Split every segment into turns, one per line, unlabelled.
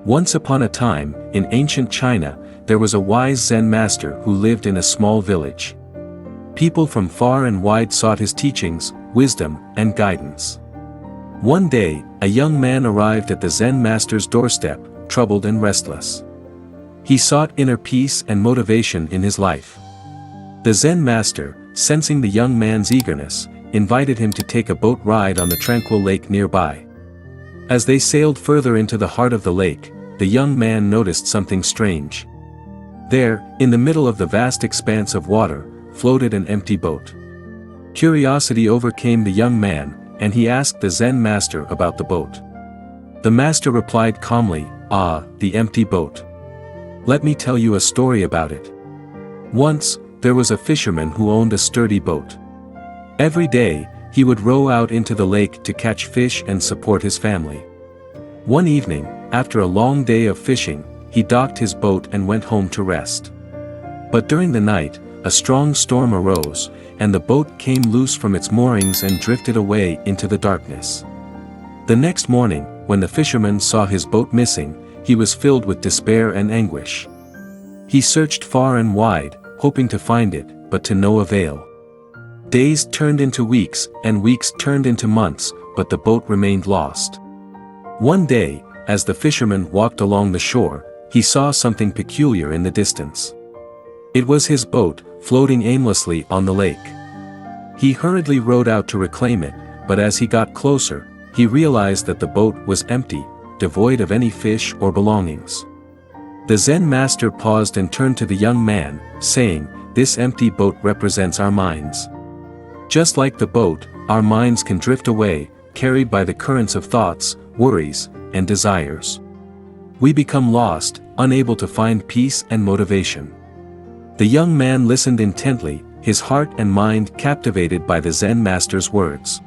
Once upon a time, in ancient China, there was a wise Zen master who lived in a small village. People from far and wide sought his teachings, wisdom, and guidance. One day, a young man arrived at the Zen master's doorstep, troubled and restless. He sought inner peace and motivation in his life. The Zen master, sensing the young man's eagerness, invited him to take a boat ride on the tranquil lake nearby. As they sailed further into the heart of the lake, the young man noticed something strange. There, in the middle of the vast expanse of water, floated an empty boat. Curiosity overcame the young man, and he asked the Zen master about the boat. The master replied calmly, "Ah, the empty boat. Let me tell you a story about it. Once, there was a fisherman who owned a sturdy boat. Every day, he would row out into the lake to catch fish and support his family. One evening, after a long day of fishing, he docked his boat and went home to rest. But during the night, a strong storm arose, and the boat came loose from its moorings and drifted away into the darkness. The next morning, when the fisherman saw his boat missing, he was filled with despair and anguish. He searched far and wide, hoping to find it, but to no avail. Days turned into weeks, and weeks turned into months, but the boat remained lost. One day, as the fisherman walked along the shore, he saw something peculiar in the distance. It was his boat, floating aimlessly on the lake. He hurriedly rowed out to reclaim it, but as he got closer, he realized that the boat was empty, devoid of any fish or belongings. The Zen master paused and turned to the young man, saying, "This empty boat represents our minds. Just like the boat, our minds can drift away, carried by the currents of thoughts, worries, and desires. We become lost, unable to find peace and motivation." The young man listened intently, his heart and mind captivated by the Zen master's words.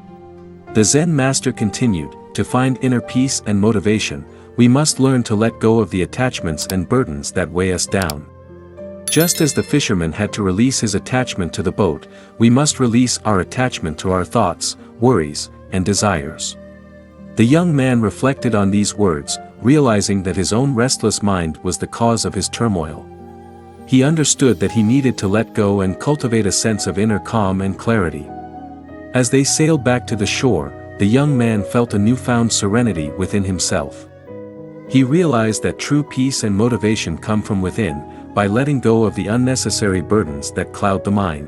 The Zen master continued, "To find inner peace and motivation, we must learn to let go of the attachments and burdens that weigh us down. Just as the fisherman had to release his attachment to the boat, we must release our attachment to our thoughts, worries, and desires." The young man reflected on these words, realizing that his own restless mind was the cause of his turmoil. He understood that he needed to let go and cultivate a sense of inner calm and clarity. As they sailed back to the shore, the young man felt a newfound serenity within himself. He realized that true peace and motivation come from within, by letting go of the unnecessary burdens that cloud the mind.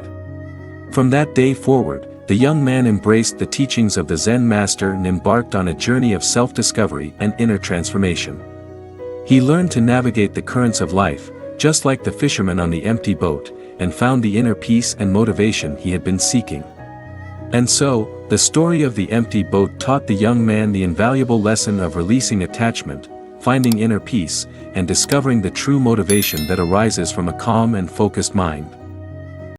From that day forward, the young man embraced the teachings of the Zen master and embarked on a journey of self-discovery and inner transformation. He learned to navigate the currents of life, just like the fisherman on the empty boat, and found the inner peace and motivation he had been seeking. And so, the story of the empty boat taught the young man the invaluable lesson of releasing attachment, finding inner peace, and discovering the true motivation that arises from a calm and focused mind.